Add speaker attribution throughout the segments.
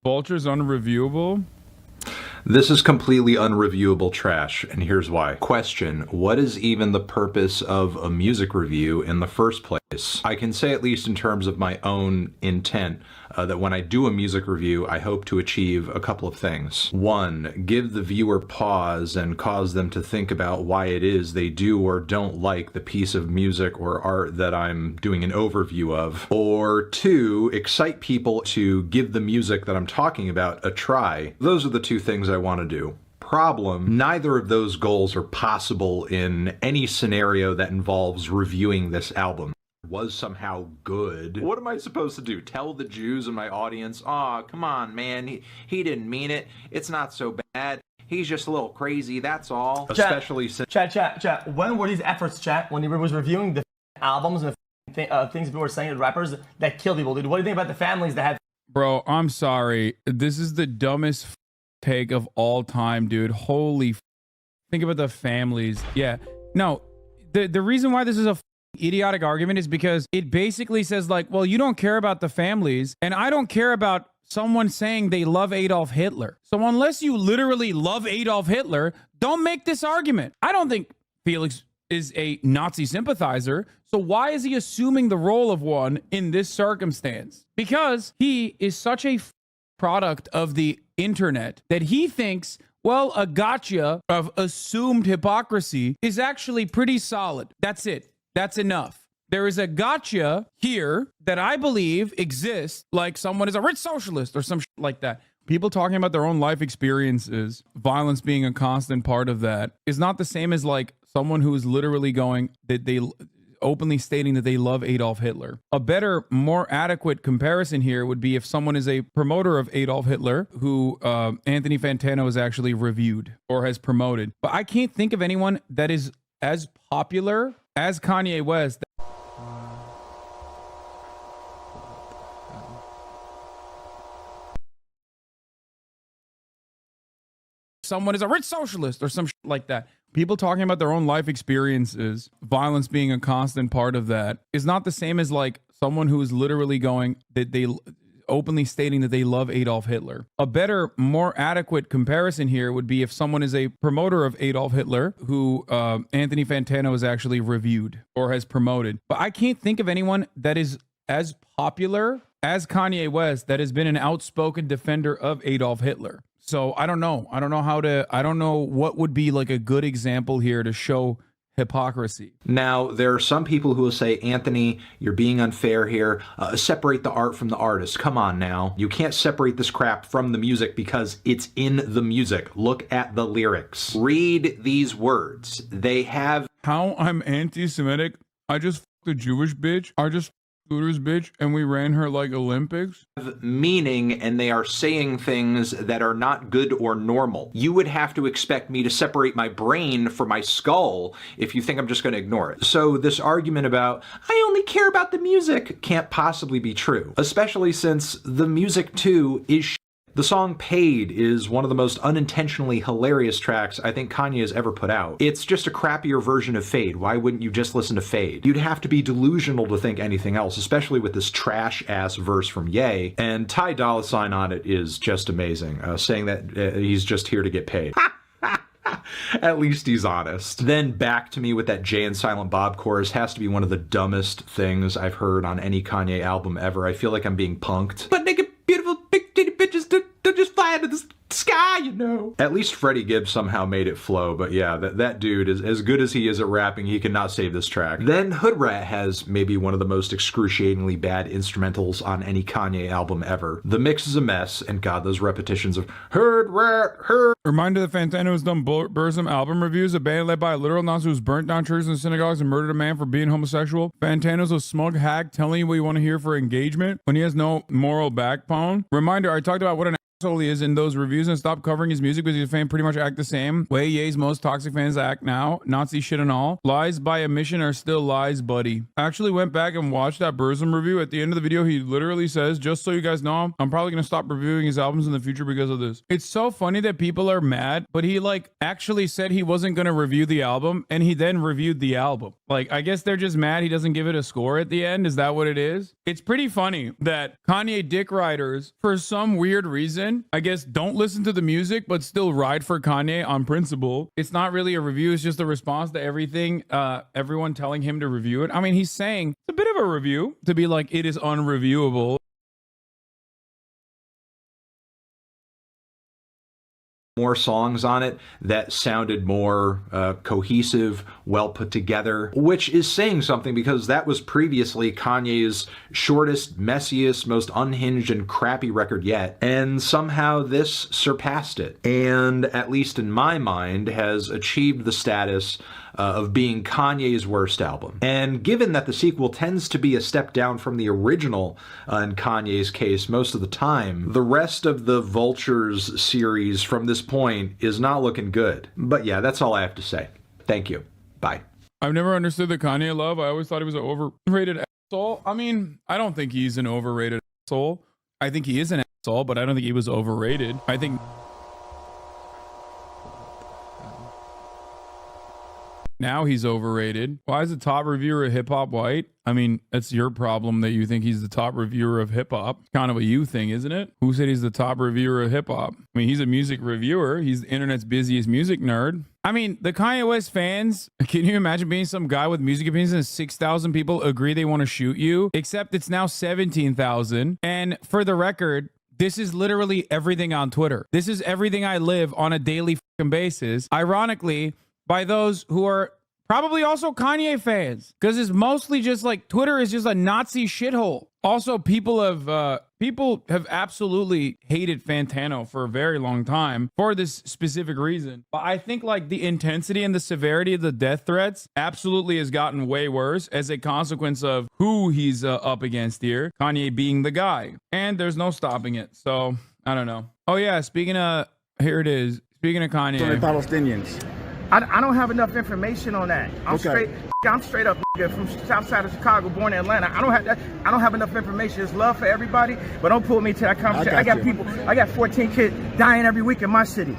Speaker 1: Vulture's unreviewable?
Speaker 2: This is completely unreviewable trash, and here's why. Question: what is even the purpose of a music review in the first place? I can say, at least in terms of my own intent, that when I do a music review, I hope to achieve a couple of things. One, give the viewer pause and cause them to think about why it is they do or don't like the piece of music or art that I'm doing an overview of. Or two, excite people to give the music that I'm talking about a try. Those are the two things I want to do. Problem: neither of those goals are possible in any scenario that involves reviewing this album. Was somehow good. What am I supposed to do? Tell the Jews in my audience, "Aw, come on, man, he didn't mean it. It's not so bad. He's just a little crazy, that's all." Especially since...
Speaker 3: Chat. When were these efforts, chat? When he was reviewing the albums and the things people were saying to rappers that kill people, dude? What do you think about the families that had...
Speaker 1: Bro, I'm sorry. This is the dumbest take of all time, dude. Holy think about the families. Yeah. No, the reason why this is a idiotic argument is because it basically says, like, well, you don't care about the families and I don't care about someone saying they love Adolf Hitler. So unless you literally love Adolf Hitler, don't make this argument. I don't think Felix is a Nazi sympathizer. So why is he assuming the role of one in this circumstance? Because he is such a product of the internet that he thinks, well, a gotcha of assumed hypocrisy is actually pretty solid. That's it. That's enough. There is a gotcha here that I believe exists, like someone is a rich socialist or some shit like that. People talking about their own life experiences, violence being a constant part of that, is not the same as like someone who is literally going that they openly stating that they love Adolf Hitler. A better, more adequate comparison here would be if someone is a promoter of Adolf Hitler, who Anthony Fantano has actually reviewed or has promoted. But I can't think of anyone that is as popular as Kanye West. Someone is a rich socialist or some shit like that. People talking about their own life experiences, violence being a constant part of that, is not the same as like someone who is literally going that they openly stating that they love Adolf Hitler. A better, more adequate comparison here would be if someone is a promoter of Adolf Hitler, who Anthony Fantano has actually reviewed or has promoted. But I can't think of anyone that is as popular as Kanye West that has been an outspoken defender of Adolf Hitler. So I don't know. I don't know what would be like a good example here to show hypocrisy.
Speaker 2: Now, there are some people who will say, Anthony, you're being unfair here. Separate the art from the artist. Come on now. You can't separate this crap from the music because it's in the music. Look at the lyrics. Read these words. They have...
Speaker 1: How I'm anti-Semitic. I just fucked a Jewish bitch. I just Scooter's bitch and we ran her like Olympics.
Speaker 2: Meaning, and they are saying things that are not good or normal. You would have to expect me to separate my brain from my skull if you think I'm just going to ignore it. So this argument about, I only care about the music, can't possibly be true. Especially since the music too is shit. The song Paid is one of the most unintentionally hilarious tracks I think Kanye has ever put out. It's just a crappier version of Fade. Why wouldn't you just listen to Fade? You'd have to be delusional to think anything else, especially with this trash-ass verse from Ye. And Ty Dolla $ign on it is just amazing, saying that he's just here to get paid. At least he's honest. Then Back to Me with that Jay and Silent Bob chorus has to be one of the dumbest things I've heard on any Kanye album ever. I feel like I'm being punked. But nigga, beautiful big titty bitches, they're just fly into the sky, you know. At least Freddie Gibbs somehow made it flow, but yeah, that dude is as good as he is at rapping, he cannot save this track. Then Hood Rat has maybe one of the most excruciatingly bad instrumentals on any Kanye album ever. The mix is a mess, and God, those repetitions of Hood Rat, Hood.
Speaker 1: Reminder that Fantano has done Burzum album reviews, a band led by a literal Nazi who's burnt down churches and synagogues and murdered a man for being homosexual. Fantano's a smug hag telling you what you want to hear for engagement when he has no moral backbone. Reminder, I talked about what an asshole he is in those reviews and stop covering his music because his fans pretty much act the same way Ye's most toxic fans act now. Nazi shit and all. Lies by omission are still lies, buddy. I actually went back and watched that Burzum review. At the end of the video, he literally says, just so you guys know, I'm probably going to stop reviewing his albums in the future because of this. It's so funny that people are mad, but he like actually said he wasn't going to review the album and he then reviewed the album. Like, I guess they're just mad he doesn't give it a score at the end. Is that what it is? It's pretty funny that Kanye dick riders, for some weird reason, I guess don't listen to the music, but still ride for Kanye on principle. It's not really a review. It's just a response to everything, everyone telling him to review it. I mean, he's saying it's a bit of a review to be like, it is unreviewable.
Speaker 2: More songs on it that sounded more cohesive, well put together, which is saying something because that was previously Kanye's shortest, messiest, most unhinged and crappy record yet, and somehow this surpassed it, and at least in my mind has achieved the status of being Kanye's worst album. And given that the sequel tends to be a step down from the original in Kanye's case most of the time, the rest of the Vultures series from this point is not looking good. But yeah, that's all I have to say. Thank you. Bye.
Speaker 1: I've never understood the Kanye love. I always thought he was an overrated asshole. I mean, I don't think he's an overrated asshole. I think he is an asshole, but I don't think he was overrated. I think now he's overrated. Why is the top reviewer of hip hop white? I mean, that's your problem that you think he's the top reviewer of hip hop. Kind of a you thing, isn't it? Who said he's the top reviewer of hip hop? I mean, he's a music reviewer. He's the internet's busiest music nerd. I mean, the Kanye West fans, can you imagine being some guy with music opinions and 6,000 people agree they want to shoot you? Except it's now 17,000. And for the record, this is literally everything on Twitter. This is everything I live on a daily fucking basis. Ironically, by those who are probably also Kanye fans, because it's mostly just like Twitter is just a Nazi shithole. Also, people have absolutely hated Fantano for a very long time for this specific reason. But I think like the intensity and the severity of the death threats absolutely has gotten way worse as a consequence of who he's up against here, Kanye being the guy, and there's no stopping it. So I don't know. Oh yeah, speaking of, here it is. Speaking of Kanye,
Speaker 4: the Palestinians.
Speaker 5: I don't have enough information on that. I'm straight up nigga from south side of Chicago, born in Atlanta. I don't have enough information. It's love for everybody, but don't pull me to that conversation. I got 14 kids dying every week in my city.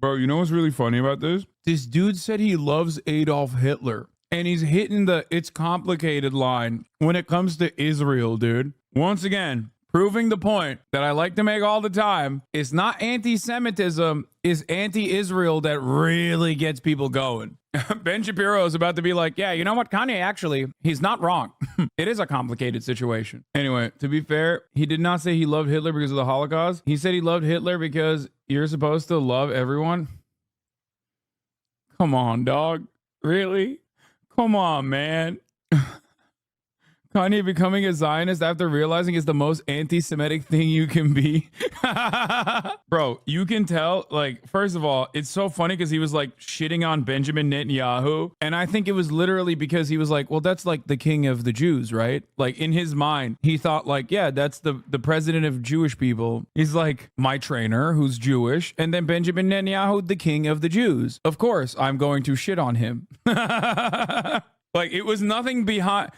Speaker 1: Bro, you know what's really funny about this? This dude said he loves Adolf Hitler, and he's hitting the it's complicated line when it comes to Israel, dude. Once again, proving the point that I like to make all the time. It's not anti-Semitism, it's anti-Israel that really gets people going. Ben Shapiro is about to be like, yeah, you know what? Kanye actually, he's not wrong. It is a complicated situation. Anyway, to be fair, he did not say he loved Hitler because of the Holocaust. He said he loved Hitler because you're supposed to love everyone. Come on, dog. Really? Come on, man. Kanye becoming a Zionist after realizing it's the most anti-Semitic thing you can be. Bro, you can tell, like, first of all, it's so funny because he was like shitting on Benjamin Netanyahu. And I think it was literally because he was like, well, that's like the king of the Jews, right? Like in his mind, he thought like, yeah, that's the president of Jewish people. He's like my trainer who's Jewish. And then Benjamin Netanyahu, the king of the Jews. Of course, I'm going to shit on him. Like it was nothing beyond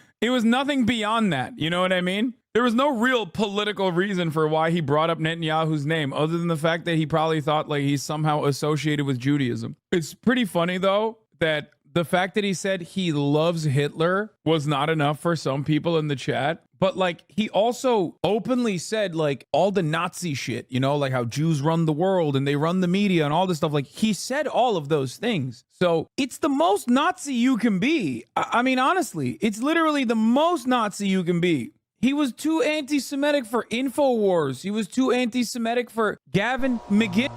Speaker 1: that. You know what I mean? There was no real political reason for why he brought up Netanyahu's name other than the fact that he probably thought like he's somehow associated with Judaism. It's pretty funny though that the fact that he said he loves Hitler was not enough for some people in the chat. But like he also openly said like all the Nazi shit, you know, like how Jews run the world and they run the media and all this stuff. Like he said all of those things. So it's the most Nazi you can be. I mean, honestly, it's literally the most Nazi you can be. He was too anti-Semitic for InfoWars. He was too anti-Semitic for Gavin McGinnis.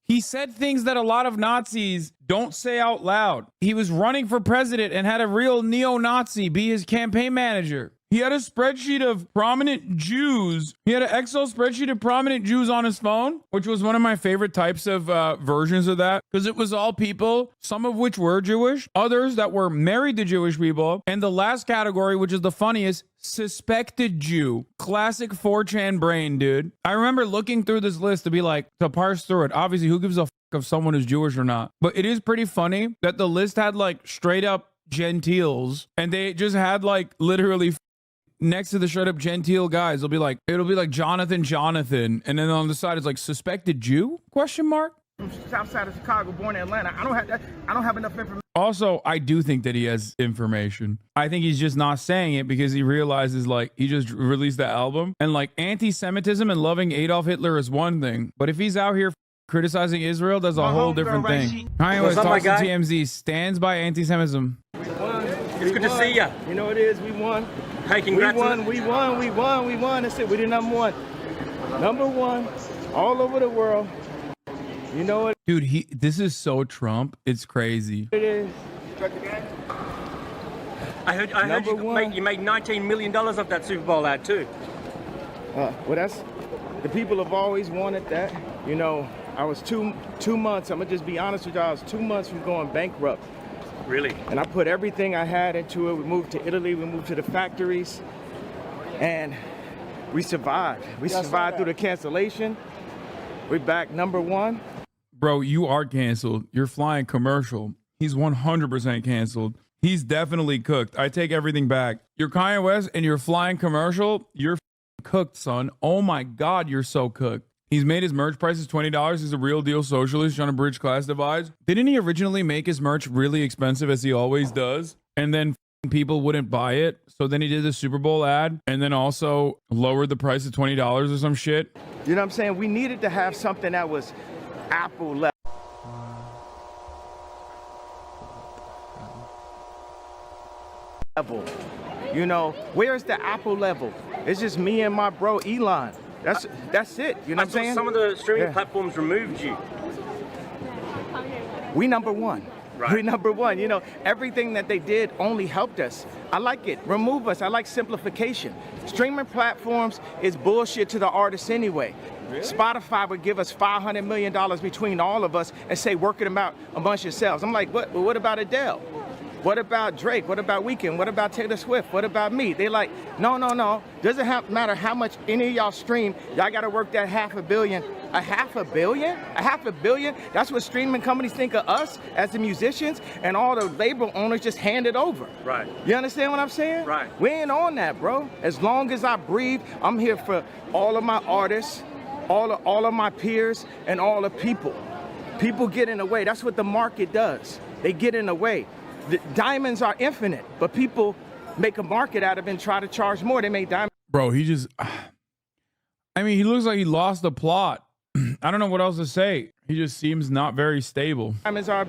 Speaker 1: He said things that a lot of Nazis don't say out loud. He was running for president and had a real neo-Nazi be his campaign manager. He had a spreadsheet of prominent Jews. He had an Excel spreadsheet of prominent Jews on his phone, which was one of my favorite types of versions of that, because it was all people, some of which were Jewish, others that were married to Jewish people, and the last category, which is the funniest, suspected Jew. Classic 4chan brain, dude. I remember looking through this list to be like, to parse through it. Obviously, who gives a if someone is Jewish or not? But it is pretty funny that the list had like straight up Gentiles, and they just had like literally next to the straight up Gentile guys, it'll be like Jonathan, and then on the side it's like suspected Jew? Question mark.
Speaker 5: From south side of Chicago, born in Atlanta. I don't have enough information.
Speaker 1: Also, I do think that he has information. I think he's just not saying it because he realizes like he just released the album, and like anti-Semitism and loving Adolf Hitler is one thing, but if he's out here criticizing Israel, that's a whole different thing. Kanye West talks to TMZ, stands by anti-Semitism.
Speaker 4: It's good to see you.
Speaker 5: You know it is. We won.
Speaker 4: Hey, congrats.
Speaker 5: We won. That's it. We did number one. Number one all over the world. You know what?
Speaker 1: Dude, this is so Trump. It's crazy.
Speaker 5: It is.
Speaker 4: I heard you made $19 million off that Super Bowl ad too.
Speaker 5: Well, that's the people have always wanted that. You know, I was two months. I'm gonna just be honest with y'all. I was 2 months from going bankrupt.
Speaker 4: Really?
Speaker 5: And I put everything I had into it. We moved to Italy. We moved to the factories, and we survived. We survived through the cancellation. We're back number one.
Speaker 1: Bro, you are canceled. You're flying commercial. He's 100% canceled. He's definitely cooked. I take everything back. You're Kanye West and you're flying commercial. You're cooked, son. Oh my God, you're so cooked. He's made his merch prices $20. He's a real deal socialist trying to bridge class divides. Didn't he originally make his merch really expensive, as he always does? And then people wouldn't buy it. So then he did the Super Bowl ad and then also lowered the price to $20 or some shit.
Speaker 5: You know what I'm saying? We needed to have something that was Apple level. You know, where's the Apple level? It's just me and my bro Elon. That's it. You know what I'm saying?
Speaker 4: Some of the streaming platforms removed you.
Speaker 5: We number one.
Speaker 4: Right.
Speaker 5: We number one. You know, everything that they did only helped us. I like it. Remove us. I like simplification. Streaming platforms is bullshit to the artists anyway. Really? Spotify would give us $500 million between all of us and say, work it out amongst yourselves. I'm like, what? Well, what about Adele? What about Drake? What about Weeknd? What about Taylor Swift? What about me? They like, no. Doesn't matter how much any of y'all stream. Y'all got to work that $500 million. $500 million? $500 million? That's what streaming companies think of us as the musicians, and all the label owners just hand it over.
Speaker 4: Right.
Speaker 5: You understand what I'm saying?
Speaker 4: Right.
Speaker 5: We ain't on that, bro. As long as I breathe, I'm here for all of my artists, all of my peers, and all the people. People get in the way. That's what the market does. They get in the way. The diamonds are infinite, but people make a market out of it and try to charge more. They make diamonds.
Speaker 1: Bro, he looks like he lost the plot. I don't know what else to say. He just seems not very stable.
Speaker 5: Diamonds are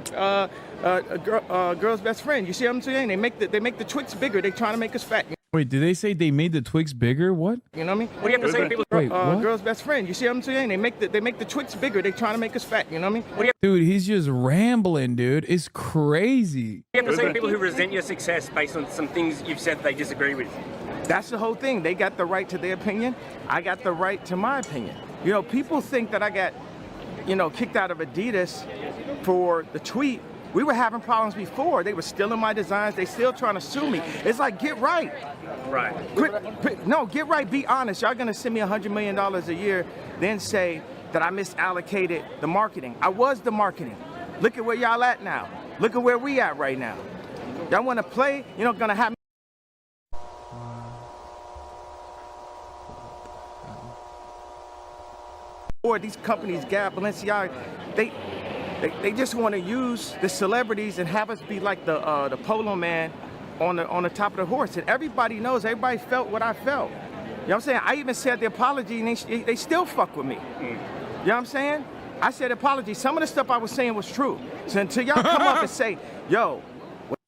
Speaker 5: a girl's best friend. You see what I'm saying? They make the Twix bigger. They trying to make us fat.
Speaker 1: Wait, did they say they made the Twix bigger? What?
Speaker 5: You know what I mean?
Speaker 4: What do you have to say to people?
Speaker 1: Wait, what?
Speaker 5: Girl's best friend. You see what I'm saying? They make the Twix bigger. They trying to make us fat. You know what I mean? What do you
Speaker 1: Dude, he's just rambling, dude. It's crazy.
Speaker 4: have to say to people who resent your success based on some things you've said they disagree with?
Speaker 5: That's the whole thing. They got the right to their opinion. I got the right to my opinion. You know, people think that I got, kicked out of Adidas for the tweet. We were having problems before. They were stealing my designs. They still trying to sue me. It's like, get right.
Speaker 4: Right.
Speaker 5: Get right. Be honest. Y'all gonna send me $100 million a year, then say that I misallocated the marketing. I was the marketing. Look at where y'all at now. Look at where we at right now. Y'all wanna play? You're not gonna have me. Or these companies, Gap, Balenciaga, they just want to use the celebrities and have us be like the polo man on the top of the horse. And everybody knows, everybody felt what I felt. You know what I'm saying? I even said the apology and they still fuck with me. You know what I'm saying? I said apology. Some of the stuff I was saying was true. So until y'all come up and say, yo.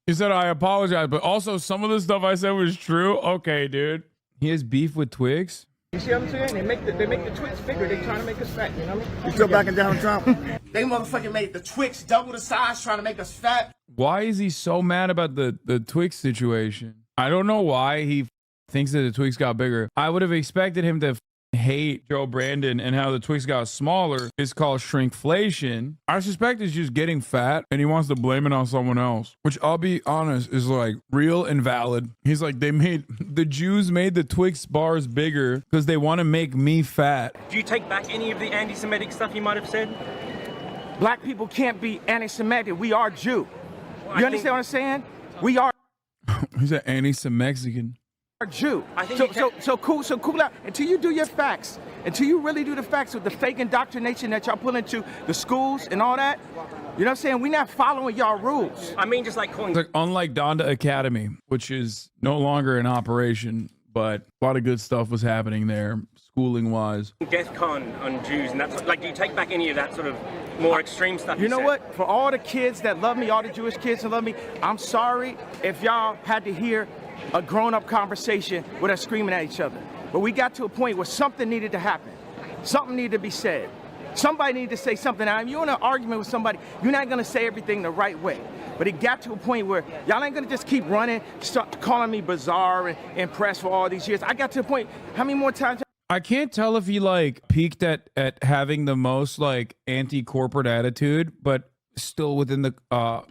Speaker 1: He said, I apologize, but also some of the stuff I said was true. Okay, dude. He has beef with Twix.
Speaker 5: You see what I'm saying? They make the Twix bigger. They trying to make us fat. You know what I mean?
Speaker 6: You still backing down Trump?
Speaker 3: They motherfucking made the Twix double the size trying to make us fat.
Speaker 1: Why is he so mad about the Twix situation? I don't know why he thinks that the Twix got bigger. I would have expected him to hate Joe Brandon and how the Twix got smaller is called shrinkflation. I suspect he's just getting fat and he wants to blame it on someone else, which I'll be honest is like real and valid. He's like, the Jews made the Twix bars bigger because they want to make me fat.
Speaker 4: Do you take back any of the anti-Semitic stuff you might have said?
Speaker 5: Black people can't be anti-Semitic. We are Jew. You understand what I'm saying? We are
Speaker 1: He's an anti-Mexican.
Speaker 5: Jew.
Speaker 4: I think
Speaker 5: So cool out until you do your facts. Until you really do the facts with the fake indoctrination that y'all pull into the schools and all that. You know what I'm saying? We're not following y'all rules.
Speaker 4: I mean, just like calling.
Speaker 1: It's like unlike Donda Academy, which is no longer in operation, but a lot of good stuff was happening there, schooling wise.
Speaker 4: Death con on Jews, and that's like, do you take back any of that sort of more extreme stuff?
Speaker 5: You know what? For all the kids that love me, all the Jewish kids that love me, I'm sorry if y'all had to hear a grown-up conversation with us screaming at each other. But we got to a point where something needed to happen. Something needed to be said. Somebody needed to say something. Now, if you're in an argument with somebody, you're not going to say everything the right way. But it got to a point where y'all ain't going to just keep running, start calling me bizarre and impressed for all these years. I got to a point, how many more times?
Speaker 1: I can't tell if he like peaked at having the most like anti-corporate attitude, but still within the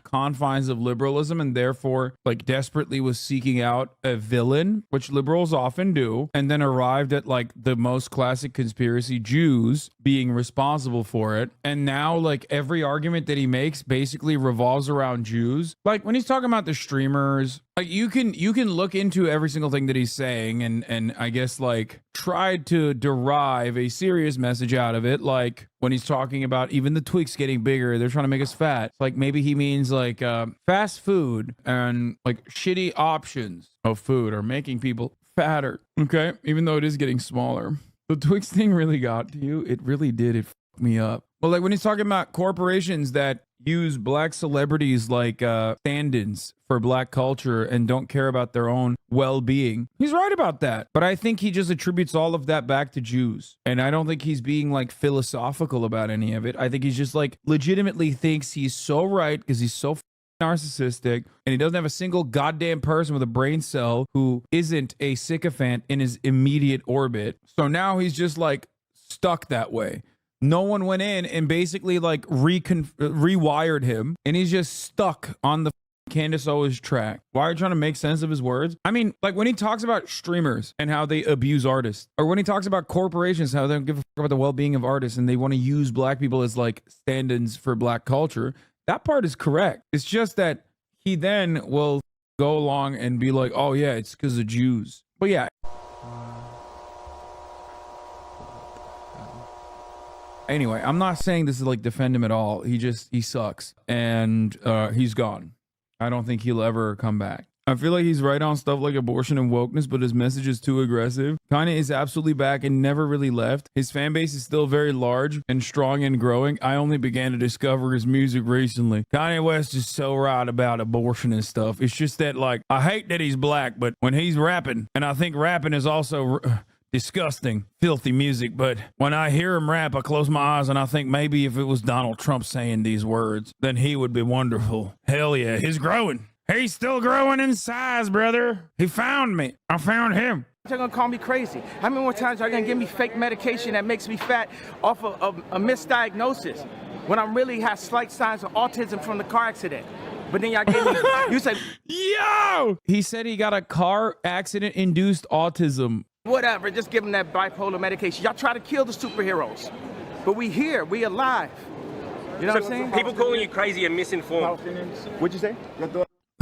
Speaker 1: confines of liberalism, and therefore like desperately was seeking out a villain, which liberals often do, and then arrived at like the most classic conspiracy, Jews being responsible for it. And now like every argument that he makes basically revolves around Jews. Like when he's talking about the streamers, like you can look into every single thing that he's saying and I guess like try to derive a serious message out of it. Like when he's talking about even the Twix getting bigger, they're trying to make us fat. It's like maybe he means like fast food and like shitty options of food are making people fatter. Okay, even though it is getting smaller. The Twix thing really got to you. It really did. It fucked me up. Well, like when he's talking about corporations that use black celebrities like stand-ins for black culture and don't care about their own well-being. He's right about that. But I think he just attributes all of that back to Jews. And I don't think he's being like philosophical about any of it. I think he's just like legitimately thinks he's so right because he's so narcissistic and he doesn't have a single goddamn person with a brain cell who isn't a sycophant in his immediate orbit. So now he's just like stuck that way. No one went in and basically like rewired him, and he's just stuck on the Candace Owens track. Why are you trying to make sense of his words? I mean, like when he talks about streamers and how they abuse artists, or when he talks about corporations, how they don't give a fuck about the well-being of artists and they want to use black people as like stand-ins for black culture, that part is correct. It's just that he then will go along and be like, oh yeah, it's because of Jews. But yeah. Anyway, I'm not saying this is like defend him at all. He sucks and he's gone. I don't think he'll ever come back. I feel like he's right on stuff like abortion and wokeness, but his message is too aggressive. Kanye is absolutely back and never really left. His fan base is still very large and strong and growing. I only began to discover his music recently. Kanye West is so right about abortion and stuff. It's just that like, I hate that he's black, but when he's rapping, and I think rapping is also disgusting, filthy music, but when I hear him rap, I close my eyes and I think maybe if it was Donald Trump saying these words, then he would be wonderful. Hell yeah, he's growing. He's still growing in size, brother. He found me. I found him.
Speaker 5: They're gonna call me crazy. How many more times are you gonna give me fake medication that makes me fat off of a misdiagnosis when I really have slight signs of autism from the car accident? But then y'all gave me, you said,
Speaker 1: yo! He said he got a car accident induced autism.
Speaker 5: Whatever, just give them that bipolar medication. Y'all try to kill the superheroes, but we here, we alive. You know what I'm saying?
Speaker 4: People calling you crazy and misinformed.
Speaker 5: What'd you say?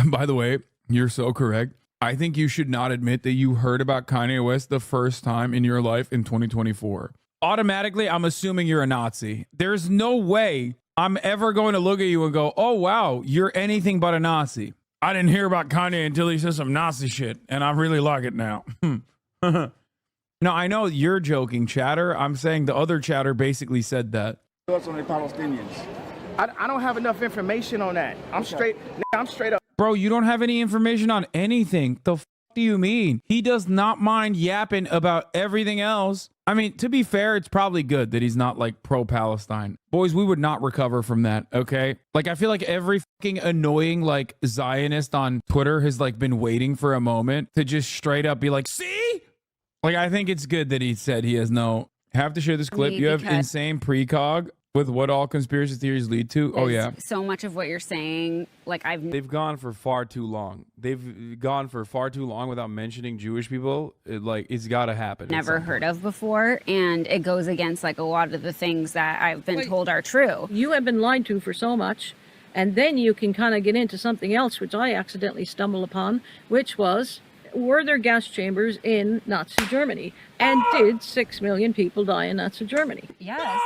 Speaker 1: By the way, you're so correct. I think you should not admit that you heard about Kanye West the first time in your life in 2024. Automatically, I'm assuming you're a Nazi. There's no way I'm ever going to look at you and go, oh, wow, you're anything but a Nazi. I didn't hear about Kanye until he said some Nazi shit, and I really like it now. No, I know you're joking, chatter. I'm saying the other chatter basically said that.
Speaker 5: Thoughts on the Palestinians? I don't have enough information on that. I'm straight up.
Speaker 1: Bro, you don't have any information on anything. The f do you mean? He does not mind yapping about everything else. I mean, to be fair, it's probably good that he's not like pro-Palestine. Boys, we would not recover from that, okay? Like, I feel like every fucking annoying like Zionist on Twitter has like been waiting for a moment to just straight up be like, see? Like, I think it's good that he said he has no... Have to share this clip. You have insane precog with what all conspiracy theories lead to. Oh, yeah.
Speaker 6: So much of what you're saying, like
Speaker 7: They've gone for far too long. They've gone for far too long without mentioning Jewish people. It's got to happen.
Speaker 6: Never heard of before. And it goes against like a lot of the things that I've been told are true.
Speaker 8: You have been lied to for so much. And then you can kind of get into something else, which I accidentally stumbled upon, which was... were there gas chambers in Nazi Germany? And did 6 million people die in Nazi Germany?
Speaker 6: Yes.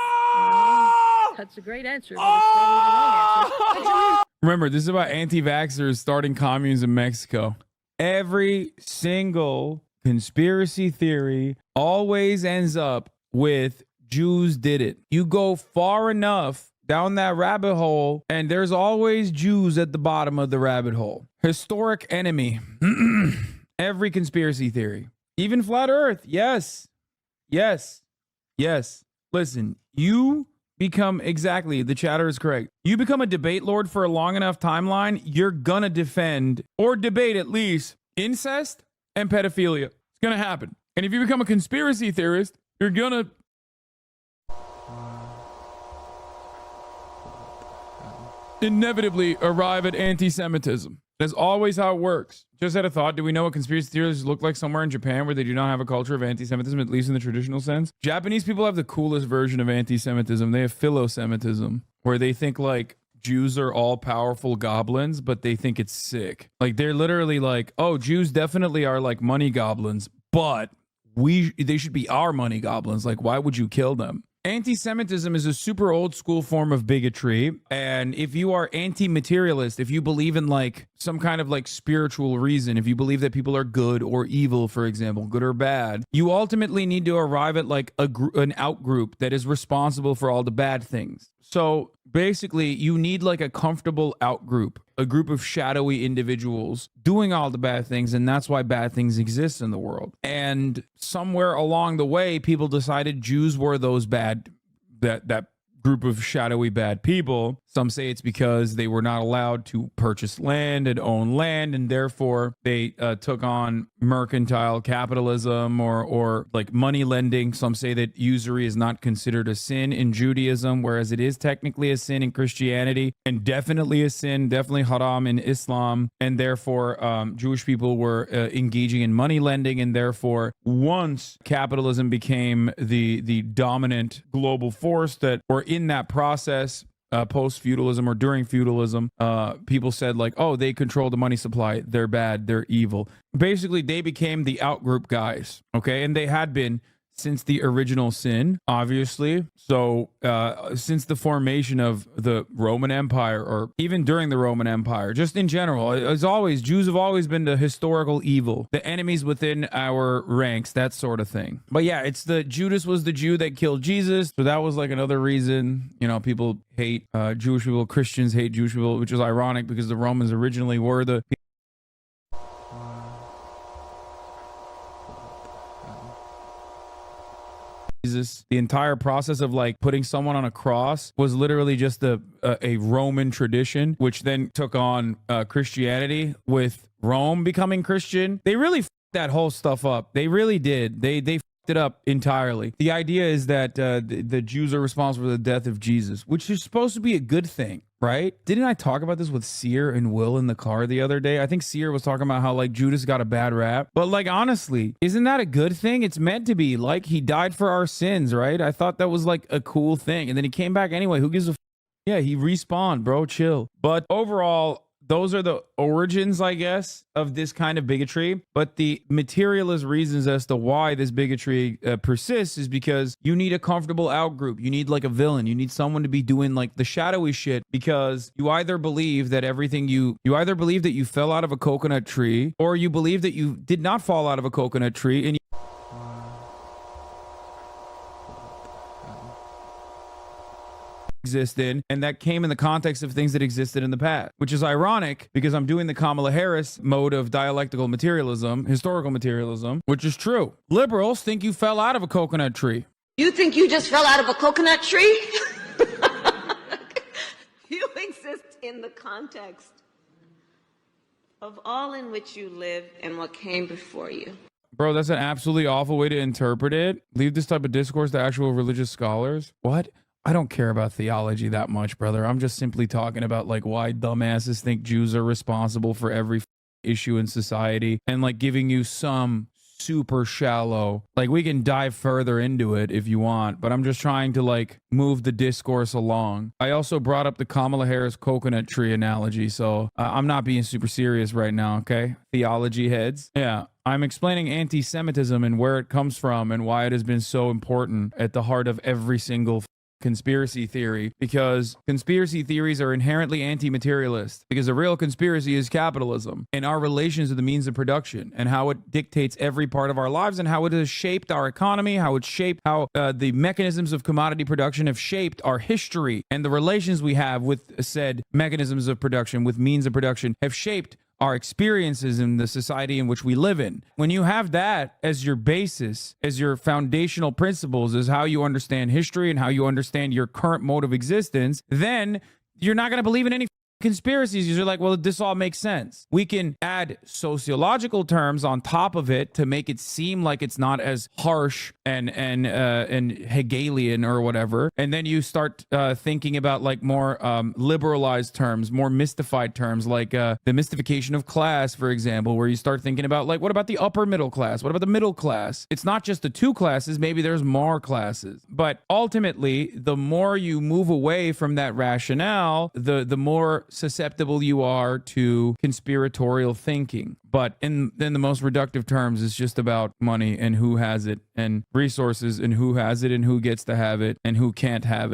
Speaker 8: That's a great answer, but it's probably the wrong answer.
Speaker 1: Remember, this is about anti-vaxxers starting communes in Mexico. Every single conspiracy theory always ends up with Jews did it. You go far enough down that rabbit hole, and there's always Jews at the bottom of the rabbit hole. Historic enemy. Every conspiracy theory, even flat earth. Yes. Listen, you become exactly, the chatter is correct. You become a debate lord for a long enough timeline, you're gonna defend or debate at least incest and pedophilia. It's gonna happen. And if you become a conspiracy theorist, you're gonna inevitably arrive at anti-Semitism. That's always how it works. Just had a thought. Do we know what conspiracy theorists look like somewhere in Japan where they do not have a culture of anti-Semitism, at least in the traditional sense? Japanese people have the coolest version of anti-Semitism. They have philo-Semitism, where they think like Jews are all powerful goblins, but they think it's sick. Like they're literally like, oh, Jews definitely are like money goblins, but they should be our money goblins. Like, why would you kill them? Anti-Semitism is a super old school form of bigotry. And if you are anti-materialist, if you believe in like some kind of like spiritual reason, if you believe that people are good or evil, for example, good or bad, you ultimately need to arrive at like an outgroup that is responsible for all the bad things. So basically, you need like a comfortable outgroup, a group of shadowy individuals doing all the bad things, and that's why bad things exist in the world. And somewhere along the way, people decided Jews were those bad, that group of shadowy bad people. Some say it's because they were not allowed to purchase land and own land, and therefore they took on mercantile capitalism or like money lending. Some say that usury is not considered a sin in Judaism, whereas it is technically a sin in Christianity, and definitely a sin, definitely haram in Islam. And therefore, Jewish people were engaging in money lending, and therefore, once capitalism became the dominant global force that, or in that process, post-feudalism or during feudalism, people said like, oh, they control the money supply, they're bad, they're evil. Basically, they became the outgroup guys, okay? And they had been since the original sin, obviously. So since the formation of the Roman Empire, or even during the Roman Empire, just in general, as always, Jews have always been the historical evil, the enemies within our ranks, that sort of thing. But yeah, it's Judas was the Jew that killed Jesus. So that was like another reason, you know, people hate Jewish people, Christians hate Jewish people, which is ironic because the Romans originally were the Jesus. The entire process of like putting someone on a cross was literally just a Roman tradition, which then took on Christianity with Rome becoming Christian. They really f***ed that whole stuff up. They really did. They f***ed it up entirely. The idea is that the Jews are responsible for the death of Jesus, which is supposed to be a good thing, right? Didn't I talk about this with Seer and Will in the car the other day? I think Seer was talking about how like Judas got a bad rap, but like honestly, isn't that a good thing? It's meant to be. Like, he died for our sins, right? I thought that was like a cool thing, and then he came back anyway. Who gives a f? Yeah, he respawned, bro. Chill. But overall, those are the origins, I guess, of this kind of bigotry. But the materialist reasons as to why this bigotry persists is because you need a comfortable outgroup. You need like a villain. You need someone to be doing like the shadowy shit, because you either believe that you either believe that you fell out of a coconut tree, or you believe that you did not fall out of a coconut tree and exist in, and that came in the context of things that existed in the past, which is ironic because I'm doing the Kamala Harris mode of dialectical materialism, historical materialism, which is true. Liberals think you fell out of a coconut tree.
Speaker 9: You think you just fell out of a coconut tree? You exist in the context of all in which you live and what came before you.
Speaker 1: Bro, that's an absolutely awful way to interpret it. Leave this type of discourse to actual religious scholars. What? I don't care about theology that much, brother. I'm just simply talking about like why dumbasses think Jews are responsible for every issue in society and like giving you some super shallow, like we can dive further into it if you want, but I'm just trying to like move the discourse along. I also brought up the Kamala Harris coconut tree analogy, so I'm not being super serious right now, okay? Theology heads. Yeah. I'm explaining anti-Semitism and where it comes from and why it has been so important at the heart of every single conspiracy theory, because conspiracy theories are inherently anti-materialist, because the real conspiracy is capitalism and our relations to the means of production and how it dictates every part of our lives and how it has shaped our economy, how it's shaped how the mechanisms of commodity production have shaped our history, and the relations we have with said mechanisms of production, with means of production, have shaped our experiences in the society in which we live in. When you have that as your basis, as your foundational principles, as how you understand history and how you understand your current mode of existence, then you're not going to believe in any conspiracies. You're like, well, this all makes sense. We can add sociological terms on top of it to make it seem like it's not as harsh and Hegelian or whatever. And then you start thinking about like more liberalized terms, more mystified terms, like the mystification of class, for example, where you start thinking about like, what about the upper middle class? What about the middle class? It's not just the two classes. Maybe there's more classes. But ultimately, the more you move away from that rationale, the more susceptible you are to conspiratorial thinking. But in the most reductive terms, it's just about money and who has it, and resources and who has it and who gets to have it and who can't have it.